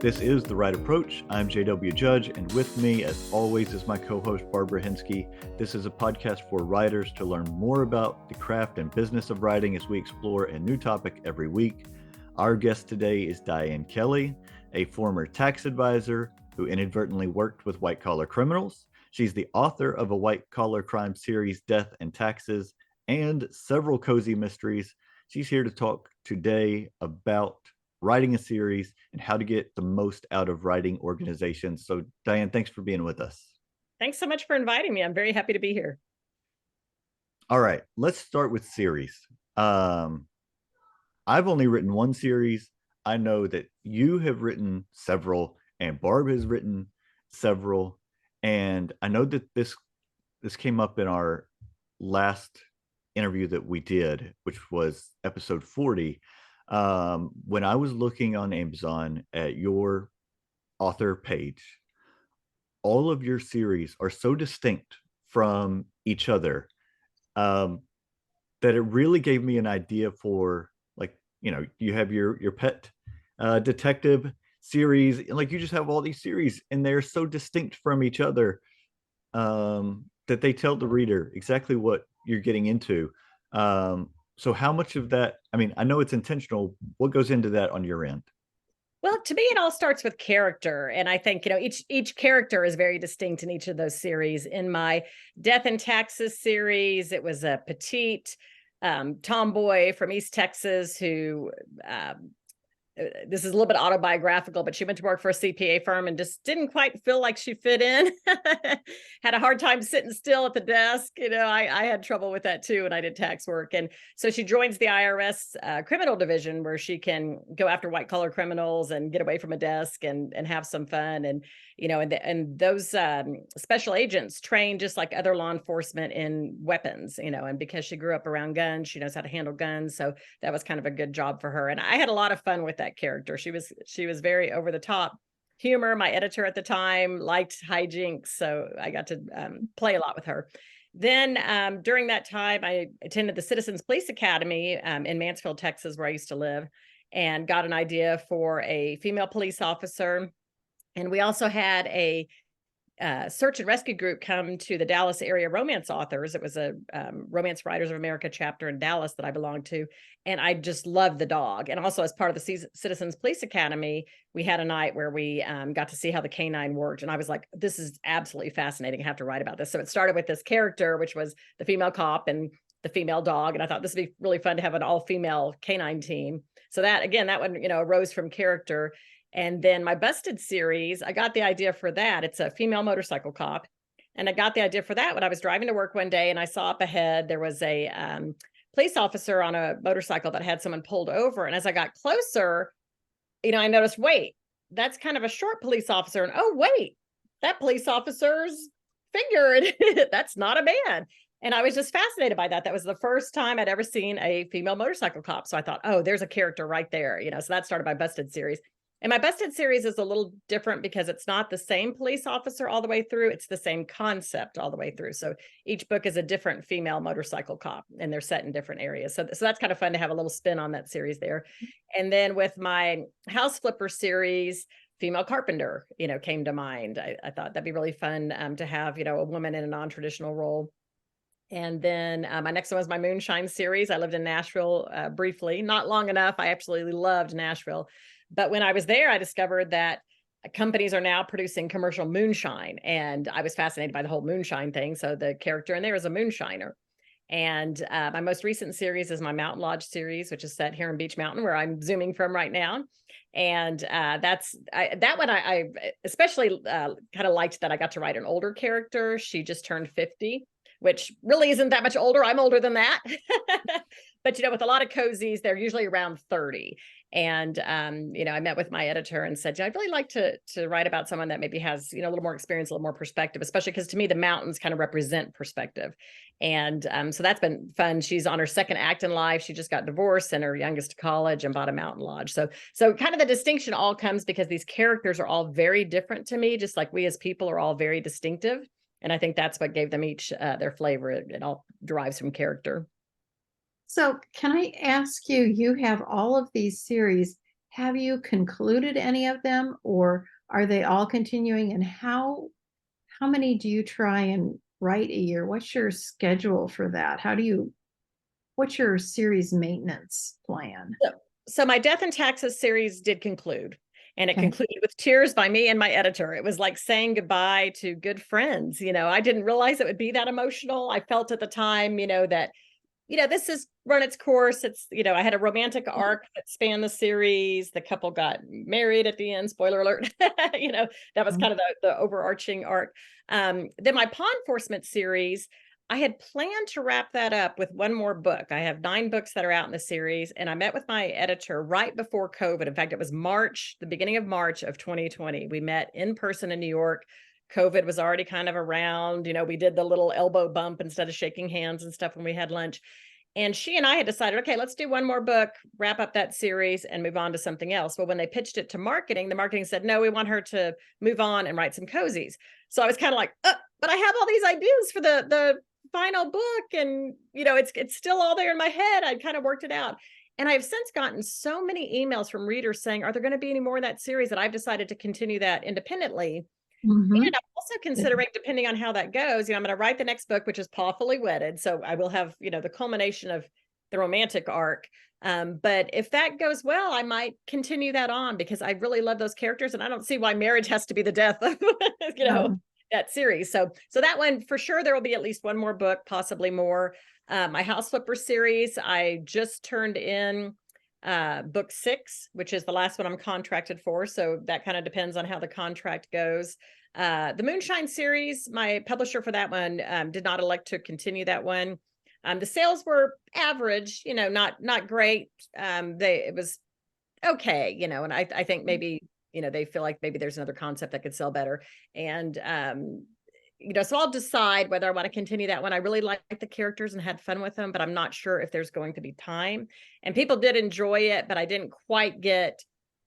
This is The Right Approach. I'm JW Judge, and with me, as always, is my co-host Barbara Hinsky. This is a podcast for writers to learn more about the craft and business of writing as we explore a new topic every week. Our guest today is Diane Kelly, a former tax advisor who inadvertently worked with white-collar criminals. She's the author of a white-collar crime series, Death and Taxes, and several cozy mysteries. She's here to talk today about writing a series and how to get the most out of writing organizations. So Diane, thanks for being with us. Thanks so much for inviting me. I'm very happy to be here. All right, let's start with series. I've only written one series. I know that you have written several and Barb has written several. And I know that this came up in our last interview that we did, which was episode 40. When I was looking on Amazon at your author page, all of your series are so distinct from each other that it really gave me an idea for, like, you have your pet detective series, and like you just have all these series and they're so distinct from each other that they tell the reader exactly what you're getting into. So how much of that, I mean, I know it's intentional. What goes into that on your end? Well, to me, it all starts with character. And I think, each character is very distinct in each of those series. In my Death and Taxes series, it was a petite tomboy from East Texas who this is a little bit autobiographical, but she went to work for a CPA firm and just didn't quite feel like she fit in. Had a hard time sitting still at the desk. I had trouble with that too when I did tax work. And so she joins the IRS criminal division, where she can go after white collar criminals and get away from a desk and have some fun. And, and those special agents train just like other law enforcement in weapons, and because she grew up around guns, she knows how to handle guns. So that was kind of a good job for her. And I had a lot of fun with that character. She was very over the top humor. My editor at the time liked hijinks, so I got to play a lot with her. Then during that time, I attended the Citizens Police Academy in Mansfield, Texas, where I used to live, and got an idea for a female police officer. And we also had a search and rescue group come to the Dallas area romance authors. It was a Romance Writers of America chapter in Dallas that I belonged to. And I just loved the dog. And also, as part of the Citizens Police Academy, we had a night where we got to see how the canine worked. And I was like, this is absolutely fascinating. I have to write about this. So it started with this character, which was the female cop and the female dog. And I thought this would be really fun to have an all-female canine team. So that one, arose from character. And then my Busted series, I got the idea for that. It's a female motorcycle cop. And I got the idea for that when I was driving to work one day, and I saw up ahead there was a police officer on a motorcycle that had someone pulled over. And as I got closer, I noticed, wait, that's kind of a short police officer. And oh, wait, that police officer's figure, that's not a man. And I was just fascinated by that. That was the first time I'd ever seen a female motorcycle cop. So I thought, oh, there's a character right there. So that started my Busted series. And my Busted series is a little different because it's not the same police officer all the way through. It's the same concept all the way through. So each book is a different female motorcycle cop, and they're set in different areas. So that's kind of fun to have a little spin on that series there. And then with my House Flipper series, female carpenter, came to mind. I thought that'd be really fun to have, a woman in a non-traditional role. And then my next one was my Moonshine series. I lived in Nashville briefly, not long enough. I absolutely loved Nashville. But when I was there, I discovered that companies are now producing commercial moonshine. And I was fascinated by the whole moonshine thing. So the character in there is a moonshiner. And my most recent series is my Mountain Lodge series, which is set here in Beach Mountain, where I'm zooming from right now. And that one I especially kind of liked that I got to write an older character. She just turned 50, which really isn't that much older. I'm older than that. But, with a lot of cozies, they're usually around 30. And, I met with my editor and said, I'd really like to write about someone that maybe has, a little more experience, a little more perspective, especially because to me, the mountains kind of represent perspective. And so that's been fun. She's on her second act in life. She just got divorced, sent her youngest to college, and bought a mountain lodge. So kind of the distinction all comes because these characters are all very different to me, just like we as people are all very distinctive. And I think that's what gave them each their flavor. It all derives from character. So can I ask you, you have all of these series. have you concluded any of them, or are they all continuing? And how many do you try and write a year? What's your schedule for that? What's your series maintenance plan? So my Death and Taxes series did conclude, and it Okay. concluded with tears by me and my editor. It was like saying goodbye to good friends. I didn't realize it would be that emotional. I felt at the time, that this has run its course. It's, I had a romantic arc that spanned the series. The couple got married at the end. Spoiler alert. That was kind of the overarching arc. Then my Pawn Enforcement series, I had planned to wrap that up with one more book. I have 9 books that are out in the series, and I met with my editor right before COVID. In fact, it was March, the beginning of March of 2020. We met in person in New York. COVID was already kind of around. We did the little elbow bump instead of shaking hands and stuff when we had lunch. And she and I had decided, okay, let's do one more book, wrap up that series, and move on to something else. Well, when they pitched it to marketing, the marketing said, no, we want her to move on and write some cozies. So I was kind of like, but I have all these ideas for the final book, and it's still all there in my head. I kind of worked it out. And I've since gotten so many emails from readers saying, are there going to be any more in that series, that I've decided to continue that independently. And Mhm. I'm also considering, depending on how that goes, I'm going to write the next book, which is Pawfully Wedded. So I will have, the culmination of the romantic arc. But if that goes well, I might continue that on, because I really love those characters, and I don't see why marriage has to be the death of, No. that series. So that one, for sure, there will be at least one more book, possibly more. My House Flipper series, I just turned in book 6, which is the last one I'm contracted for. So that kind of depends on how the contract goes. The Moonshine series, my publisher for that one did not elect to continue that one. The sales were average, not great. It was okay, and I think maybe, they feel like maybe there's another concept that could sell better. And so I'll decide whether I want to continue that one. I really liked the characters and had fun with them, but I'm not sure if there's going to be time. And people did enjoy it, but I didn't quite get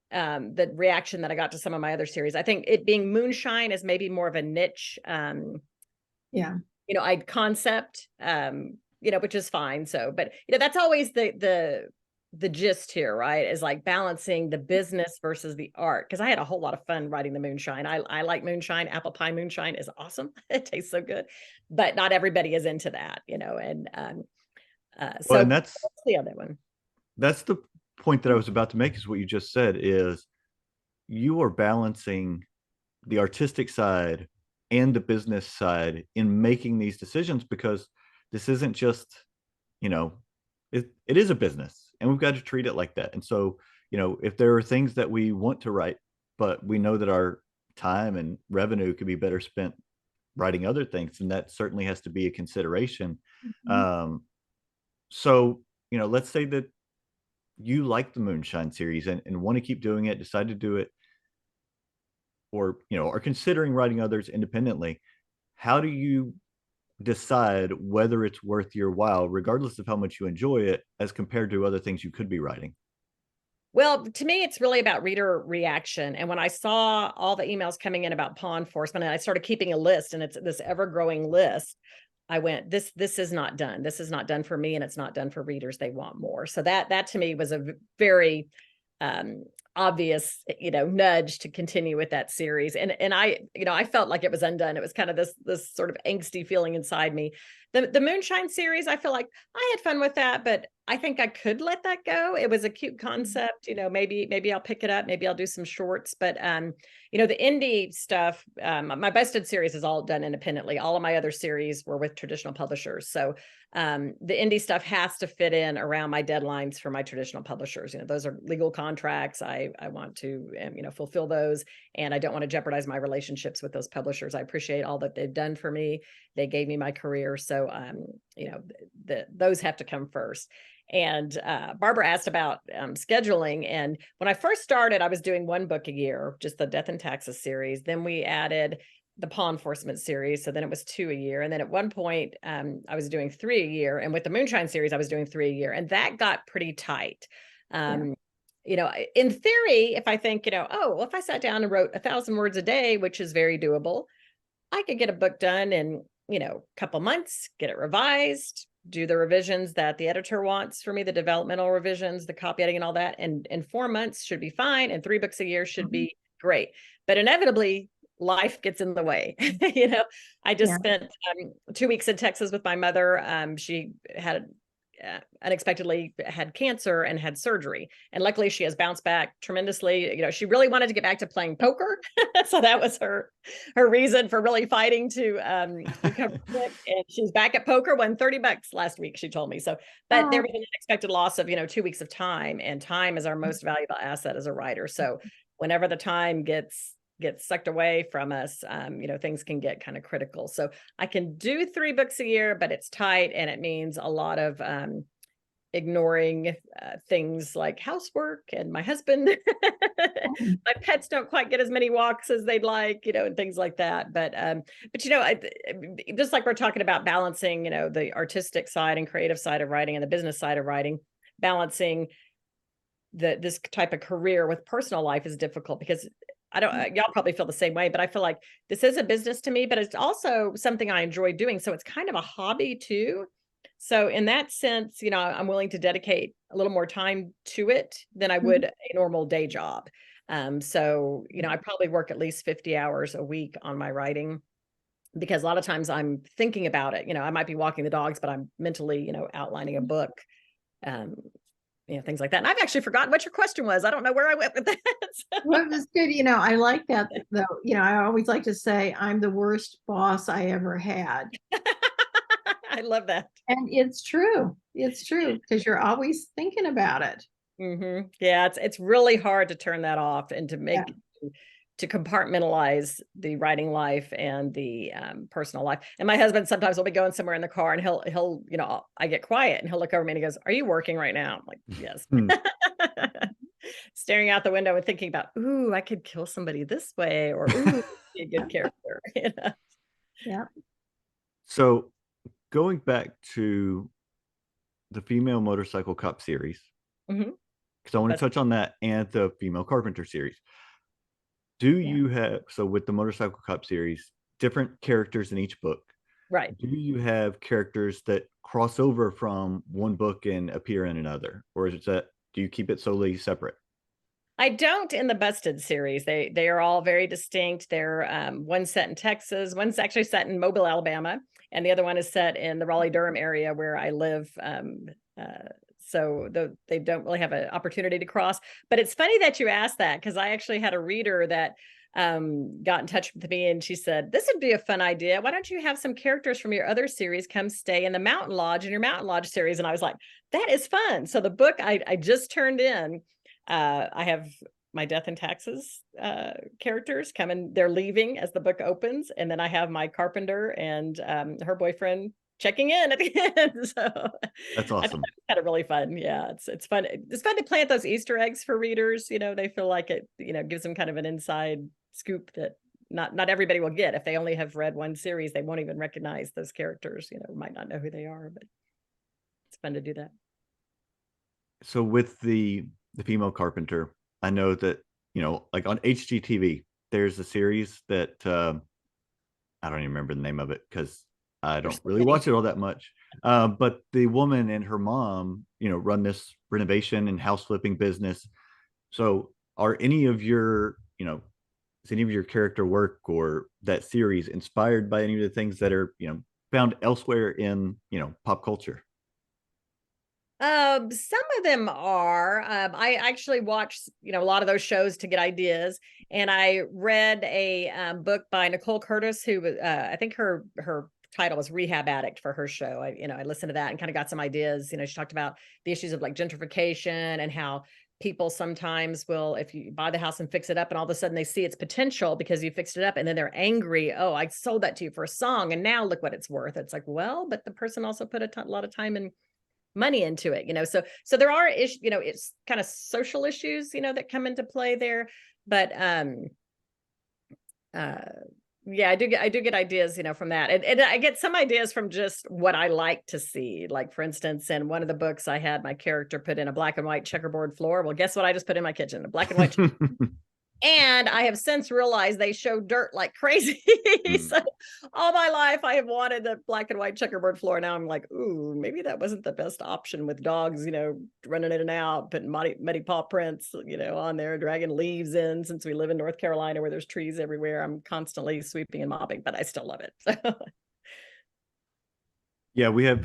the reaction that I got to some of my other series. I think it being Moonshine is maybe more of a niche, Yeah. I concept, which is fine. So, but that's always the gist here, right? Is like balancing the business versus the art. Because I had a whole lot of fun writing the Moonshine. I like Moonshine. Apple pie moonshine is awesome. It tastes so good, but not everybody is into that, and Well, so and that's the other one. that's the point that I was about to make, is what you just said, is you are balancing the artistic side and the business side in making these decisions, because this isn't just, you know, it is a business, and we've got to treat it like that. And so, if there are things that we want to write, but we know that our time and revenue could be better spent writing other things, and that certainly has to be a consideration. Mhm. Um, so, let's say that you like the Moonshine series, and want to keep doing it, decide to do it, or are considering writing others independently. How do you decide whether it's worth your while, regardless of how much you enjoy it, as compared to other things you could be writing? Well, to me, it's really about reader reaction. And when I saw all the emails coming in about pawn enforcement, and I started keeping a list, and it's this ever-growing list, I went, this is not done. This is not done for me, and it's not done for readers. They want more. So that to me was a very um obvious, nudge to continue with that series. And I felt like it was undone. It was kind of this sort of angsty feeling inside me. The Moonshine series, I feel like I had fun with that, but I think I could let that go. It was a cute concept. Maybe I'll pick it up. Maybe I'll do some shorts. But the indie stuff, my Busted series is all done independently. All of my other series were with traditional publishers. So the indie stuff has to fit in around my deadlines for my traditional publishers. Those are legal contracts. I want to fulfill those, and I don't want to jeopardize my relationships with those publishers. I appreciate all that they've done for me. They gave me my career. So those have to come first. And Barbara asked about scheduling. And when I first started, I was doing one book a year, just the Death and Taxes series. Then we added the Pawn Enforcement series. So then it was 2 a year. And then at one point, I was doing 3 a year. And with the Moonshine series, I was doing 3 a year. And that got pretty tight. Yeah. In theory, if I think, well, if I sat down and wrote 1,000 words a day, which is very doable, I could get a book done in, a couple months, get it revised, do the revisions that the editor wants for me, the developmental revisions, the copy editing and all that. And in 4 months should be fine. And 3 books a year should be great. But inevitably, life gets in the way. I just spent 2 weeks in Texas with my mother. She had unexpectedly had cancer and had surgery, and luckily she has bounced back tremendously. She really wanted to get back to playing poker. So that was her reason for really fighting to recover quick. And she's back at poker, won $30 last week, she told me. So but there was an unexpected loss of 2 weeks of time, and time is our most valuable asset as a writer. So whenever the time gets sucked away from us, things can get kind of critical. So I can do 3 books a year, but it's tight, and it means a lot of ignoring things like housework and my husband. My pets don't quite get as many walks as they'd like, and things like that. But just like we're talking about balancing, the artistic side and creative side of writing and the business side of writing, balancing this type of career with personal life is difficult, because y'all probably feel the same way, but I feel like this is a business to me, but it's also something I enjoy doing. So it's kind of a hobby too. So in that sense, I'm willing to dedicate a little more time to it than I would a normal day job. I probably work at least 50 hours a week on my writing, because a lot of times I'm thinking about it. I might be walking the dogs, but I'm mentally, outlining a book. Things like that. And I've actually forgotten what your question was. I don't know where I went with that. Well, it was good. I like that though. I always like to say I'm the worst boss I ever had. I love that. And it's true. It's true, because you're always thinking about it. Yeah, it's really hard to turn that off and to make to compartmentalize the writing life and the personal life. And my husband sometimes will be going somewhere in the car, and he'll I get quiet, and he'll look over me and he goes, "Are you working right now?" I'm like, "Yes." Staring out the window and thinking about, "Ooh, I could kill somebody this way," or "Ooh, be a good character." Yeah. So going back to the female motorcycle cop series, because I want to touch on that, and the female carpenter series. Do you have, so with the motorcycle cop series, different characters in each book? Right. Do you have characters that cross over from one book and appear in another? Or do you keep it solely separate? I don't in the Busted series. They are all very distinct. They're one's set in Texas, one's actually set in Mobile, Alabama, and the other one is set in the Raleigh-Durham area where I live. So they don't really have an opportunity to cross. But it's funny that you asked that, because I actually had a reader that got in touch with me, and she said, "This would be a fun idea. Why don't you have some characters from your other series come stay in the Mountain Lodge in your Mountain Lodge series?" And I was like, that is fun. So the book I just turned in, I have my Death and Taxes characters coming. They're leaving as the book opens. And then I have my carpenter and her boyfriend checking in at the end. So that's awesome. I had it really fun. Yeah, it's fun. It's fun to plant those Easter eggs for readers. They feel like it, gives them kind of an inside scoop that not everybody will get. If they only have read one series, they won't even recognize those characters, might not know who they are, but it's fun to do that. So with the female carpenter, I know that, like on HGTV, there's a series that I don't even remember the name of it, because I don't really watch it all that much. But the woman and her mom, run this renovation and house flipping business. So are any of your, is any of your character work or that series inspired by any of the things that are, found elsewhere in, pop culture? Some of them are. I actually watched, a lot of those shows to get ideas, and I read a book by Nicole Curtis, who I think her title was Rehab Addict for her show. I listened to that and kind of got some ideas. She talked about the issues of like gentrification and how people sometimes will, if you buy the house and fix it up, and all of a sudden they see its potential because you fixed it up, and then they're angry. "Oh, I sold that to you for a song, and now look what it's worth." It's like, well, but the person also put a lot of time and money into it, so there are issues, it's kind of social issues, that come into play there. But yeah, I do get ideas, from that. And I get some ideas from just what I like to see. Like, for instance, in one of the books, I had my character put in a black and white checkerboard floor. Well, guess what? I just put in my kitchen, a black and white And I have since realized they show dirt like crazy. Mm. So all my life I have wanted the black and white checkerboard floor. Now I'm like, ooh, maybe that wasn't the best option with dogs, running in and out, putting muddy paw prints, on there, dragging leaves in. Since we live in North Carolina where there's trees everywhere, I'm constantly sweeping and mopping, but I still love it. So Yeah, we have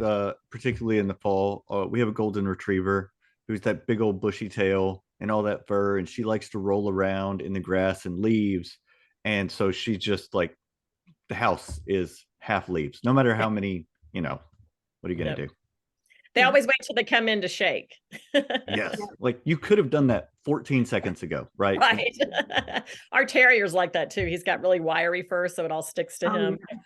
particularly in the fall, we have a golden retriever who's that big old bushy tail and all that fur, and she likes to roll around in the grass and leaves. And so she's just like the house is half leaves, no matter yeah, how many, what are you gonna yep. do? They Yeah. always wait till they come in to shake. Yes. Yeah. Like you could have done that 14 seconds ago, right? Right. Our terrier's like that too. He's got really wiry fur, so it all sticks to Oh, him. yeah.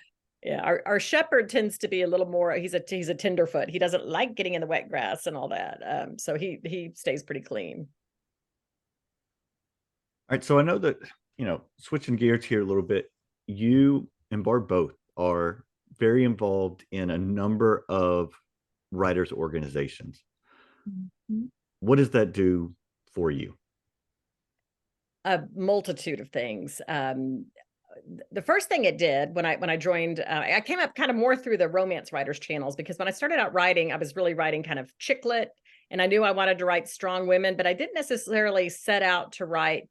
Yeah, our shepherd tends to be a little more. He's a tenderfoot. He doesn't like getting in the wet grass and all that. So he stays pretty clean. All right. So I know that, switching gears here a little bit, you and Barb both are very involved in a number of writers' organizations. Mhm. What does that do for you? A multitude of things. The first thing it did when I joined, I came up kind of more through the romance writers channels, because when I started out writing, I was really writing kind of chick lit, and I knew I wanted to write strong women, but I didn't necessarily set out to write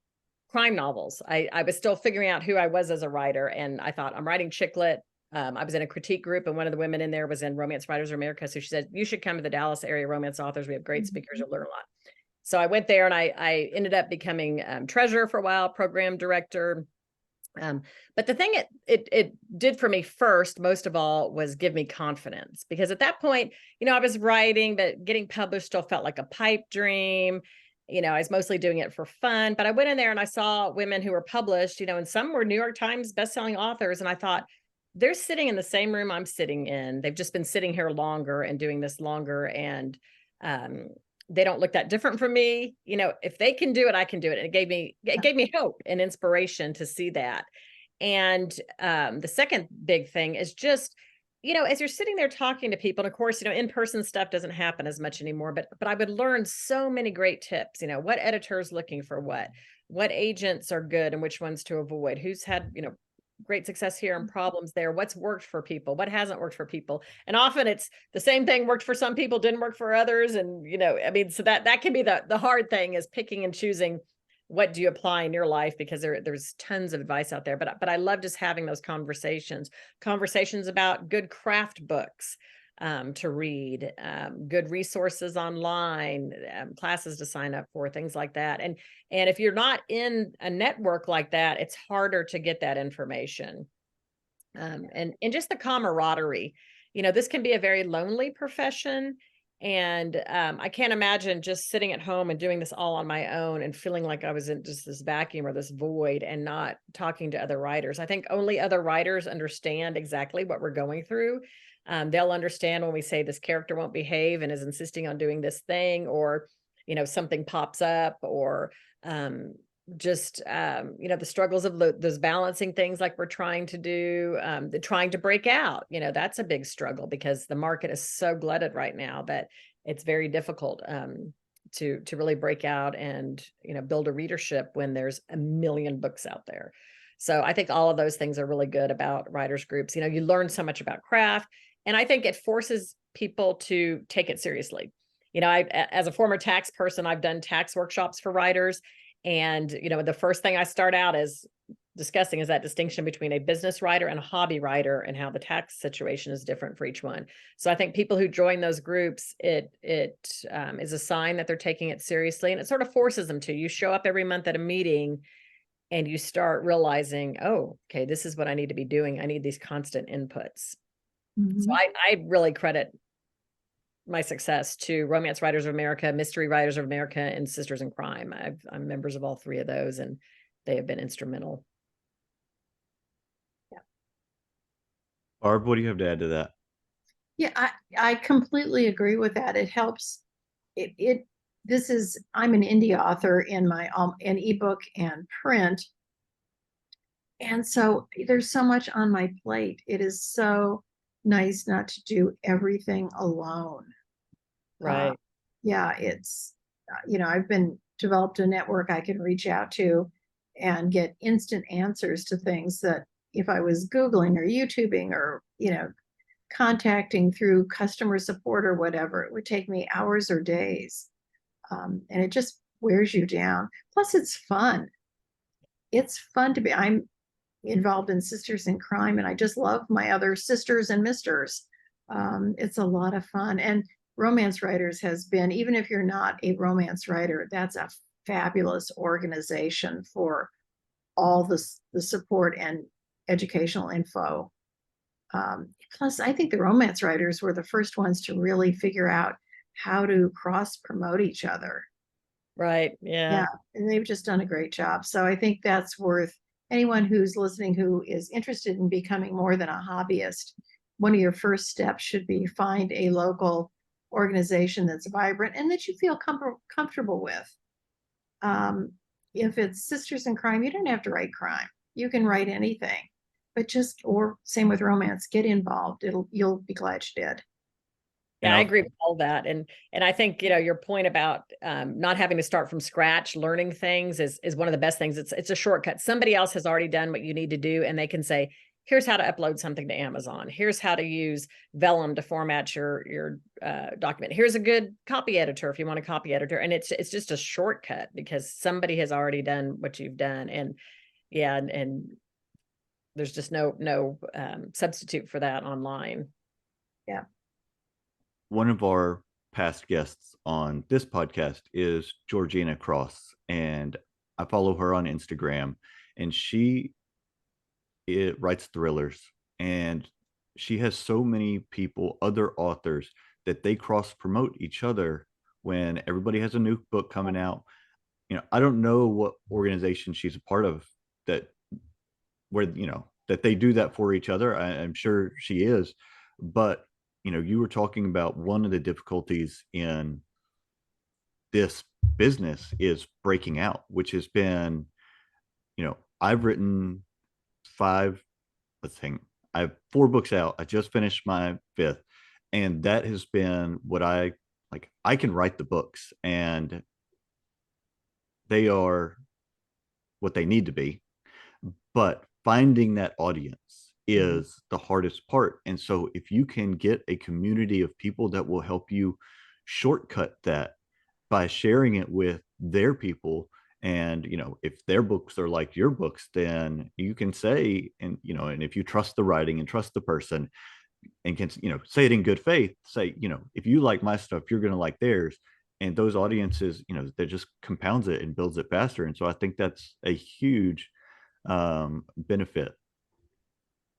crime novels. I was still figuring out who I was as a writer, and I thought, I'm writing chick lit. I was in a critique group, and one of the women in there was in Romance Writers of America. So she said, you should come to the Dallas area romance authors. We have great speakers. You'll learn a lot. So I went there, and I ended up becoming treasurer for a while, program director. But the thing it did for me first, most of all, was give me confidence, because at that point, I was writing, but getting published still felt like a pipe dream. I was mostly doing it for fun, but I went in there and I saw women who were published, and some were New York Times bestselling authors. And I thought, they're sitting in the same room I'm sitting in. They've just been sitting here longer and doing this longer. And um, they don't look that different from me. If they can do it, I can do it. And it gave me hope and inspiration to see that. And the second big thing is just, as you're sitting there talking to people, and of course, in-person stuff doesn't happen as much anymore, but I would learn so many great tips, what editors looking for what agents are good and which ones to avoid, who's had, great success here and problems there, what's worked for people, what hasn't worked for people. And often it's the same thing worked for some people, didn't work for others. And, so that can be the hard thing, is picking and choosing what do you apply in your life, because there's tons of advice out there. But I love just having those conversations about good craft books to read, good resources online, classes to sign up for, things like that. And if you're not in a network like that, it's harder to get that information. And just the camaraderie. This can be a very lonely profession. And I can't imagine just sitting at home and doing this all on my own and feeling like I was in just this vacuum or this void and not talking to other writers. I think only other writers understand exactly what we're going through. They'll understand when we say this character won't behave and is insisting on doing this thing, or, something pops up, or just the struggles of those balancing things like we're trying to do, the trying to break out, that's a big struggle, because the market is so glutted right now that it's very difficult to really break out and build a readership when there's a million books out there. So I think all of those things are really good about writers groups. You learn so much about craft, and I think it forces people to take it seriously. As a former tax person, I've done tax workshops for writers. And, the first thing I start out is discussing is that distinction between a business writer and a hobby writer, and how the tax situation is different for each one. So I think people who join those groups, it is a sign that they're taking it seriously, and it sort of forces them to. You show up every month at a meeting and you start realizing, oh, okay, this is what I need to be doing. I need these constant inputs. So Mhm. I really credit my success to Romance Writers of America, Mystery Writers of America, and Sisters in Crime. I'm members of all three of those, and they have been instrumental. Barb, what do you have to add to that? Yeah, I completely agree with that. It helps. I'm an indie author in my in ebook and print. And so there's so much on my plate. It is so nice not to do everything alone. Uh, Right. yeah, I've been developed a network I can reach out to, and get instant answers to things that if I was Googling or YouTubing or, contacting through customer support or whatever, it would take me hours or days. And it just wears you down. Plus, it's fun. It's fun to be. I'm involved in Sisters in Crime, and I just love my other sisters and misters. It's a lot of fun. And Romance Writers has been, even if you're not a romance writer, that's a fabulous organization for all the support and educational info. Plus, I think the romance writers were the first ones to really figure out how to cross promote each other. Right. Yeah. Yeah, and they've just done a great job. So I think that's worth anyone who's listening who is interested in becoming more than a hobbyist. One of your first steps should be find a local organization that's vibrant and that you feel comfortable with. If it's Sisters in Crime, you don't have to write crime. You can write anything, but or same with romance, get involved. You'll be glad you did. Yeah, I agree with all that. And I think, your point about not having to start from scratch, learning things is one of the best things. It's a shortcut. Somebody else has already done what you need to do, and they can say, here's how to upload something to Amazon. Here's how to use Vellum to format your document. Here's a good copy editor if you want a copy editor. And it's just a shortcut because somebody has already done what you've done. And yeah, and there's just no substitute for that online. Yeah. One of our past guests on this podcast is Georgina Cross, and I follow her on Instagram, and it writes thrillers, and she has so many people, other authors, that they cross promote each other when everybody has a new book coming out. I don't know what organization she's a part of that that they do that for each other. I'm sure she is, but you were talking about one of the difficulties in this business is breaking out, which has been, I've written five, let's think, I have 4 books out. I just finished my 5th. And that has been what I like. I can write the books and they are what they need to be. But finding that audience is the hardest part. And so if you can get a community of people that will help you shortcut that by sharing it with their people, and if their books are like your books, then you can say, and and if you trust the writing and trust the person and can say it in good faith, say if you like my stuff, you're going to like theirs. And those audiences, that just compounds it and builds it faster. And so I think that's a huge benefit.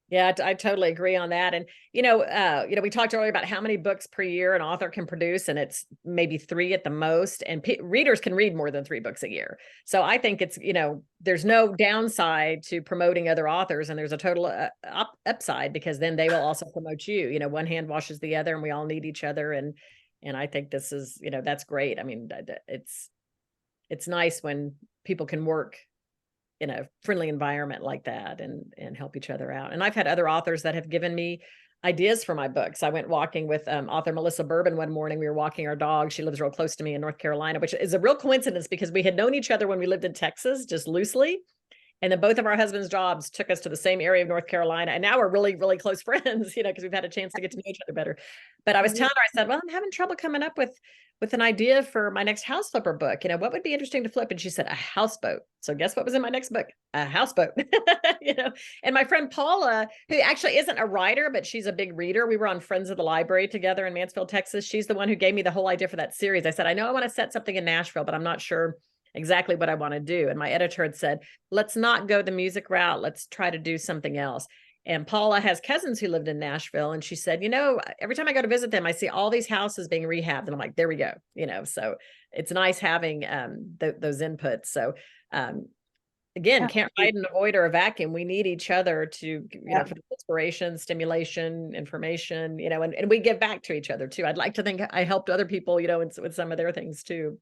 Yeah, I totally agree on that. And, we talked earlier about how many books per year an author can produce, and it's maybe 3 at the most. And readers can read more than 3 books a year. So I think it's, there's no downside to promoting other authors, and there's a total upside because then they will also promote you. One hand washes the other, and we all need each other. And I think this is, that's great. I mean, it's nice when people can work in a friendly environment like that and help each other out. And I've had other authors that have given me ideas for my books. I went walking with author Melissa Bourbon one morning. We were walking our dog. She lives real close to me in North Carolina, which is a real coincidence because we had known each other when we lived in Texas, just loosely. And then both of our husbands' jobs took us to the same area of North Carolina. And now we're really, really close friends, because we've had a chance to get to know each other better. But I was telling her, I said, well, I'm having trouble coming up with an idea for my next house flipper book. What would be interesting to flip? And she said, a houseboat. So guess what was in my next book? A houseboat. And my friend Paula, who actually isn't a writer, but she's a big reader. We were on Friends of the Library together in Mansfield, Texas. She's the one who gave me the whole idea for that series. I said, I know I want to set something in Nashville, but I'm not sure exactly what I want to do. And my editor had said, let's not go the music route. Let's try to do something else. And Paula has cousins who lived in Nashville. And she said, every time I go to visit them, I see all these houses being rehabbed. And I'm like, there we go. So it's nice having those inputs. So again, can't hide and avoid or vacuum. We need each other to, for the inspiration, stimulation, information, and we give back to each other too. I'd like to think I helped other people, with some of their things too.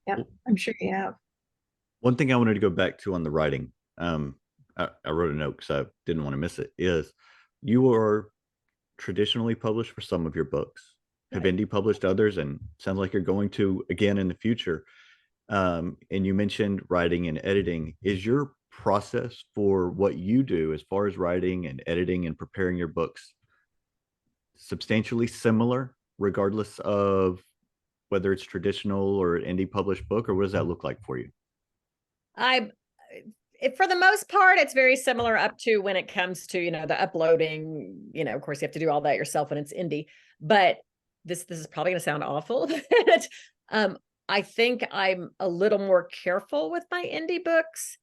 Yeah, I'm sure you have. One thing I wanted to go back to on the writing, I wrote a note because I didn't want to miss it, is you are traditionally published for some of your books, have indie published others, and sounds like you're going to again in the future. And you mentioned writing and editing. Is your process for what you do as far as writing and editing and preparing your books substantially similar, regardless of whether it's traditional or an indie published book, or what does that look like for you? I For the most part, it's very similar up to when it comes to, the uploading, of course you have to do all that yourself when it's indie, but this is probably going to sound awful. But I think I'm a little more careful with my indie books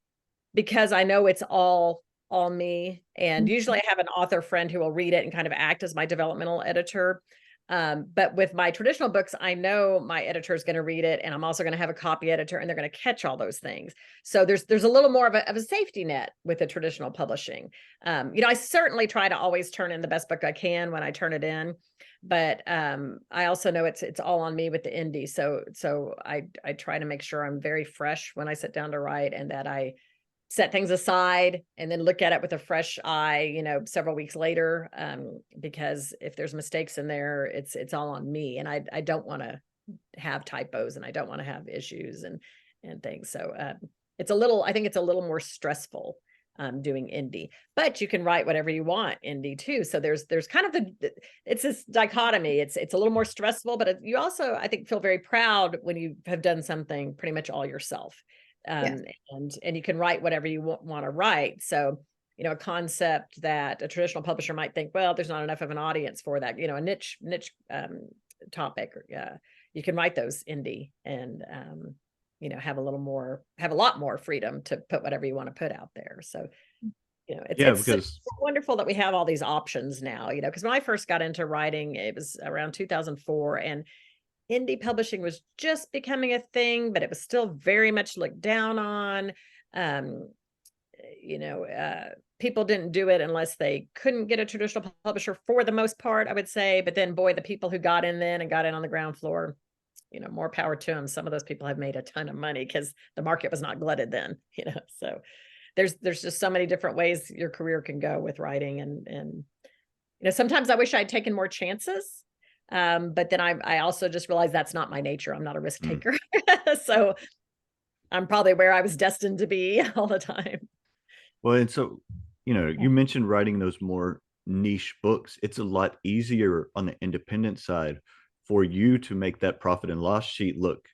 because I know it's all me. And usually I have an author friend who will read it and kind of act as my developmental editor. But with my traditional books, I know my editor is going to read it, and I'm also going to have a copy editor, and they're going to catch all those things. So there's a little more of a safety net with the traditional publishing. I certainly try to always turn in the best book I can when I turn it in, but I also know it's all on me with the indie. So I try to make sure I'm very fresh when I sit down to write, and that I set things aside and then look at it with a fresh eye, several weeks later. Because if there's mistakes in there, it's all on me. And I don't want to have typos, and I don't want to have issues and things. So I think it's a little more stressful doing indie, but you can write whatever you want indie too. So there's kind of it's this dichotomy. It's a little more stressful, but you also, I think, feel very proud when you have done something pretty much all yourself. Yes. And you can write whatever you want to write. So, a concept that a traditional publisher might think, well, there's not enough of an audience for that, a niche topic. You can write those indie and, have a lot more freedom to put whatever you want to put out there. So, Yeah, it's because wonderful that we have all these options now, because when I first got into writing, it was around 2004, and indie publishing was just becoming a thing, but it was still very much looked down on. Um, People didn't do it unless they couldn't get a traditional publisher for the most part, I would say. But then, boy, the people who got in then and got in on the ground floor, more power to them. Some of those people have made a ton of money because the market was not glutted then, So there's just so many different ways your career can go with writing. And sometimes I wish I'd taken more chances. But then I also just realized that's not my nature. I'm not a risk taker. So I'm probably where I was destined to be all the time. well, and so, you mentioned writing those more niche books. It's a lot easier on the independent side for you to make that profit and loss sheet look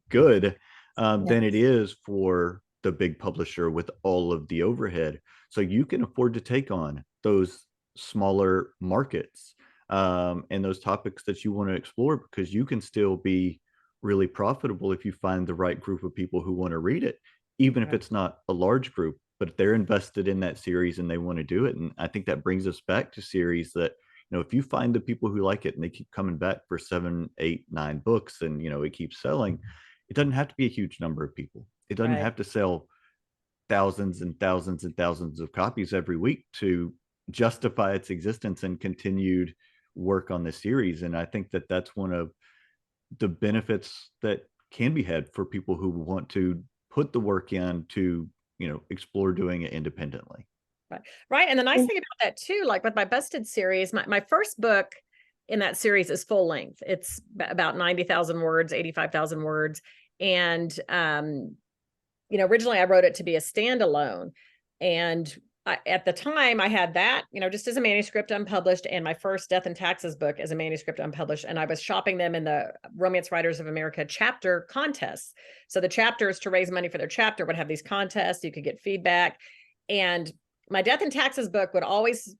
good than it Yes. is for the big publisher with all of the overhead. So you can afford to take on those smaller markets and those topics that you want to explore, because you can still be really profitable if you find the right group of people who want to read it, even if Right. it's not a large group, but they're invested in that series and they want to do it. And I think that brings us back to series that, if you find the people who like it and they keep coming back for 7, 8, 9 books, and it keeps selling, it doesn't have to be a huge number of people. It doesn't Right. have to sell thousands and thousands and thousands of copies every week to justify its existence and continued work on the series. And I think that that's one of the benefits that can be had for people who want to put the work in to, explore doing it independently. Right. Right. And the nice And thing about that too, like with my Busted series, my first book in that series is full length. It's about 90,000 words, 85,000 words. And, originally I wrote it to be a standalone. And at the time I had that, just as a manuscript unpublished, and my first Death and Taxes book as a manuscript unpublished. And I was shopping them in the Romance Writers of America chapter contests. So the chapters, to raise money for their chapter, would have these contests. You could get feedback. And my Death and Taxes book would always,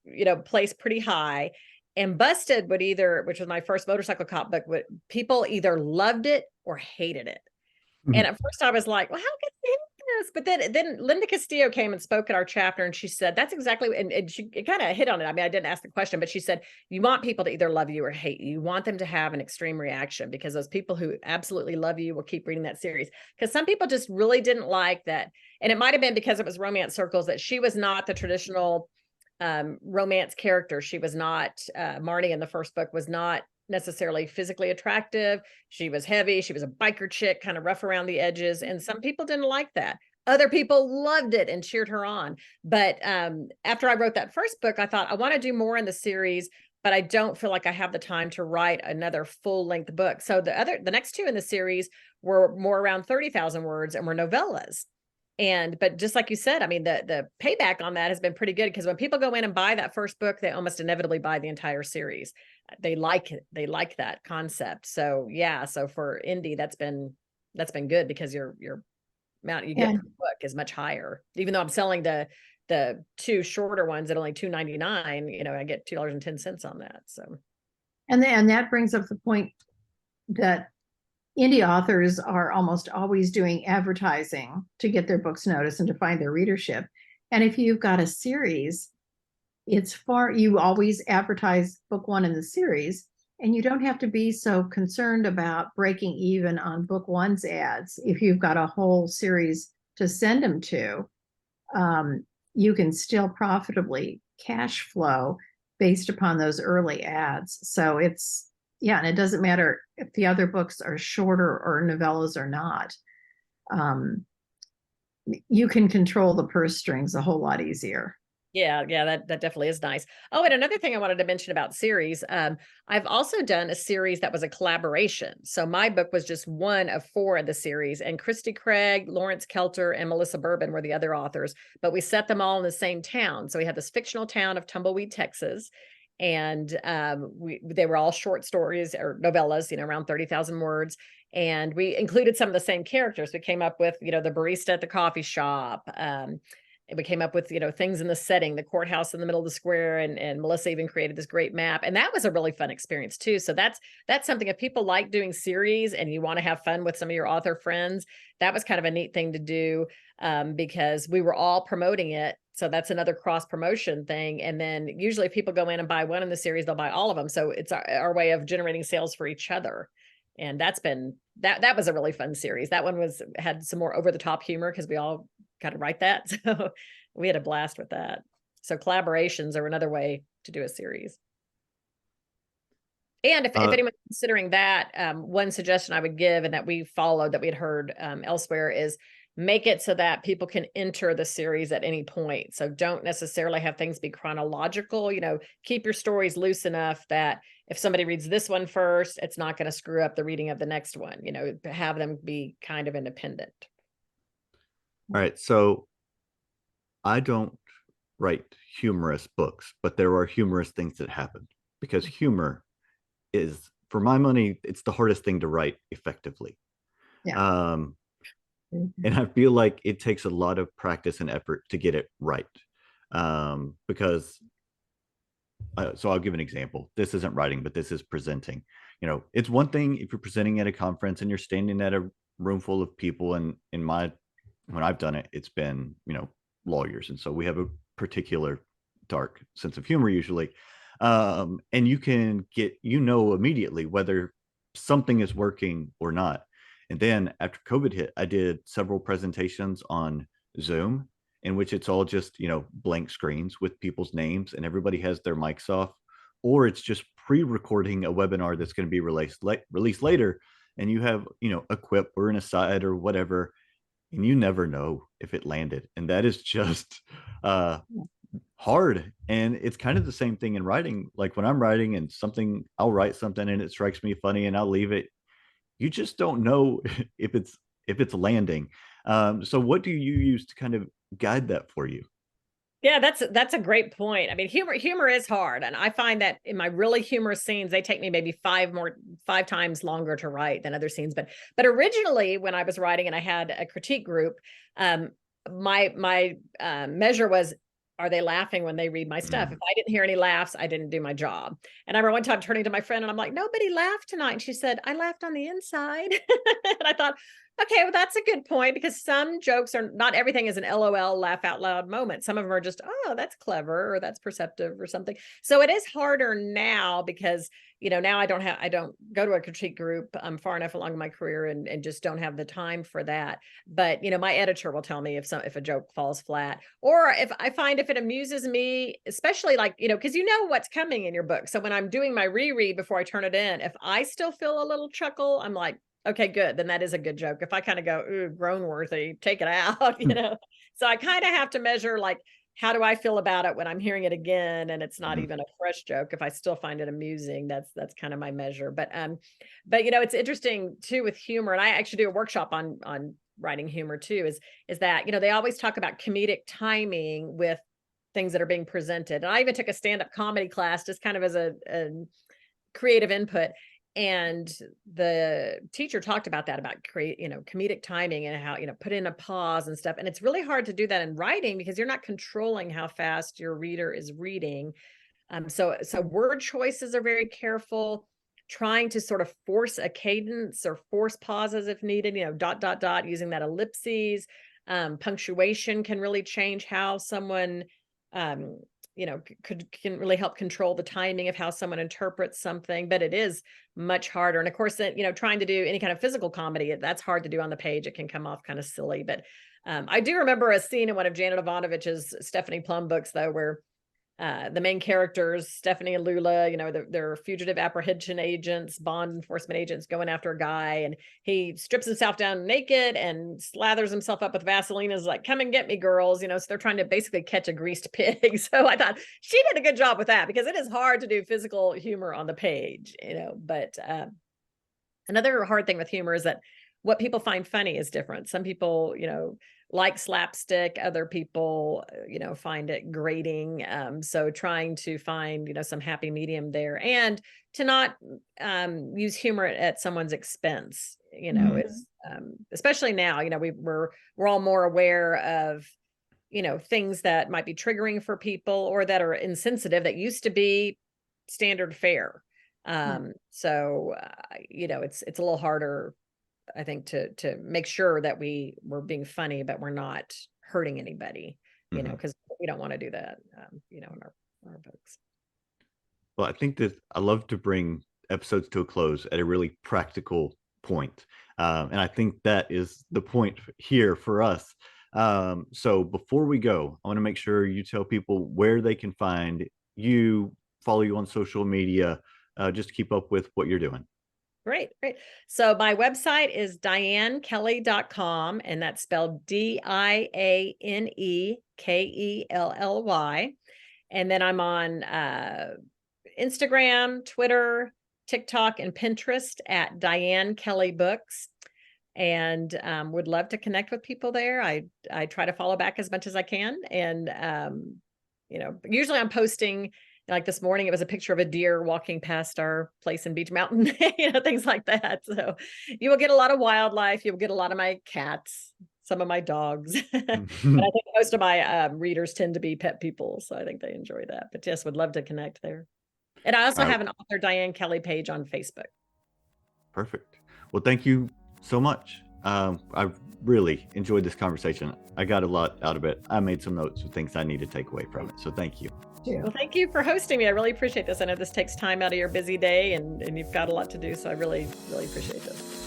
place pretty high. And Busted would which was my first motorcycle cop book, people either loved it or hated it. And at first I was like, well, how could they hate this? But then Linda Castillo came and spoke at our chapter, and she said, that's exactly, and she kind of hit on it. I mean, I didn't ask the question, but she said, you want people to either love you or hate you. You want them to have an extreme reaction, because those people who absolutely love you will keep reading that series. Because some people just really didn't like that. And it might have been because it was romance circles, that she was not the traditional romance character. She was not, Marnie in the first book was not necessarily physically attractive. She was heavy. She was a biker chick, kind of rough around the edges. And some people didn't like that. Other people loved it and cheered her on. But after I wrote that first book, I thought I want to do more in the series but I don't feel like I have the time to write another full-length book. So the next two in the series were more around 30,000 words and were novellas. But just like you said, I mean, the payback on that has been pretty good, because when people go in and buy that first book, they almost inevitably buy the entire series. They like it. They like that concept. So yeah, so for indie, that's been good, because your amount you get And per book is much higher. Even though I'm selling the two shorter ones at only $2.99, I get $2.10 on that. So and that brings up the point that indie authors are almost always doing advertising to get their books noticed and to find their readership. And if you've got a series, you always advertise book one in the series, and you don't have to be so concerned about breaking even on book one's ads. If you've got a whole series to send them to, you can still profitably cash flow based upon those early ads. So and it doesn't matter if the other books are shorter or novellas or not. You can control the purse strings a whole lot easier. yeah, that definitely is nice. Oh, and another thing I wanted to mention about series, I've also done a series that was a collaboration. So my book was just one of four of the series, and Christy Craig, Lawrence Kelter, and Melissa Bourbon were the other authors, but we set them all in the same town. So we had this fictional town of Tumbleweed, Texas, and they were all short stories or novellas, around 30,000 words. And we included some of the same characters. We came up with, the barista at the coffee shop. We came up with, things in the setting, the courthouse in the middle of the square, and Melissa even created this great map. And that was a really fun experience too. So that's something, if people like doing series and you want to have fun with some of your author friends, that was kind of a neat thing to do, because we were all promoting it. So that's another cross promotion thing. And then usually if people go in and buy one in the series, they'll buy all of them. So it's our way of generating sales for each other. And that was a really fun series. That one had some more over the top humor, because we all got to write that. So we had a blast with that. So collaborations are another way to do a series. And if anyone's considering that, one suggestion I would give, and that we followed, that we had heard elsewhere, is make it so that people can enter the series at any point. So don't necessarily have things be chronological, keep your stories loose enough that if somebody reads this one first, it's not going to screw up the reading of the next one, have them be kind of independent. All right. So I don't write humorous books, but there are humorous things that happen, because humor is, for my money, it's the hardest thing to write effectively. Yeah. And I feel like it takes a lot of practice and effort to get it right. Because so I'll give an example. This isn't writing, but this is presenting. It's one thing if you're presenting at a conference and you're standing at a room full of people, and when I've done it, it's been, lawyers. And so we have a particular dark sense of humor usually. And you can get, immediately whether something is working or not. And then after COVID hit, I did several presentations on Zoom, in which it's all just, blank screens with people's names and everybody has their mics off, or it's just pre-recording a webinar that's going to be released later. And you have, a quip or an aside or whatever, and you never know if it landed. And that is just hard. And it's kind of the same thing in writing. Like when I'm writing and I'll write something and it strikes me funny and I'll leave it. You just don't know if it's landing. So what do you use to kind of guide that for you? Yeah, that's a great point. I mean, humor is hard, and I find that in my really humorous scenes, they take me maybe five times longer to write than other scenes. But originally, when I was writing and I had a critique group, my measure was, are they laughing when they read my stuff? If I didn't hear any laughs, I didn't do my job. And I remember one time turning to my friend and I'm like, nobody laughed tonight. And she said, I laughed on the inside. And I thought, okay, well, that's a good point, because some jokes are not everything is an LOL laugh out loud moment. Some of them are just, oh, that's clever, or that's perceptive or something. So it is harder now because, now I don't go to a critique group. I'm far enough along in my career and just don't have the time for that. But, my editor will tell me if a joke falls flat, or if I find if it amuses me, especially like, because what's coming in your book. So when I'm doing my reread before I turn it in, if I still feel a little chuckle, I'm like, okay, good. Then that is a good joke. If I kind of go, ooh, groan worthy, take it out, So I kind of have to measure like how do I feel about it when I'm hearing it again and it's not even a fresh joke? If I still find it amusing, that's kind of my measure. But it's interesting too with humor, and I actually do a workshop on writing humor too, is that, they always talk about comedic timing with things that are being presented. And I even took a stand-up comedy class just kind of as a creative input. And the teacher talked about that, about comedic timing and how, put in a pause and stuff. And it's really hard to do that in writing because you're not controlling how fast your reader is reading. So word choices are very careful, trying to sort of force a cadence or force pauses if needed, dot, dot, dot, using that ellipses. Punctuation can really change how someone, can really help control the timing of how someone interprets something, but it is much harder. And of course, trying to do any kind of physical comedy, that's hard to do on the page. It can come off kind of silly, but I do remember a scene in one of Janet Ivanovich's Stephanie Plum books, though, where the main characters, Stephanie and Lula, they're fugitive apprehension agents, bond enforcement agents going after a guy, and he strips himself down naked and slathers himself up with Vaseline, is like, come and get me, girls, so they're trying to basically catch a greased pig. So I thought she did a good job with that, because it is hard to do physical humor on the page, but another hard thing with humor is that what people find funny is different. Some people, like slapstick, other people, find it grating. So trying to find, some happy medium there, and to not use humor at someone's expense, is especially now, we're all more aware of, things that might be triggering for people or that are insensitive that used to be standard fare. So it's a little harder, I think, to make sure that we're being funny, but we're not hurting anybody, because we don't want to do that, in our books. Well, I think that I love to bring episodes to a close at a really practical point. And I think that is the point here for us. So before we go, I want to make sure you tell people where they can find you, follow you on social media, just to keep up with what you're doing. Great. So my website is dianekelly.com, and that's spelled DianeKelly. And then I'm on Instagram, Twitter, TikTok, and Pinterest at Diane Kelly Books. And would love to connect with people there. I try to follow back as much as I can. And, usually I'm posting, like this morning, it was a picture of a deer walking past our place in Beach Mountain, things like that. So you will get a lot of wildlife. You'll get a lot of my cats, some of my dogs. But I think most of my readers tend to be pet people. So I think they enjoy that. But yes, would love to connect there. And I also have an author Diane Kelly page on Facebook. Perfect. Well, thank you so much. I really enjoyed this conversation. I got a lot out of it. I made some notes of things I need to take away from it. So thank you. Well, thank you for hosting me. I really appreciate this. I know this takes time out of your busy day, and you've got a lot to do. So I really, really appreciate this.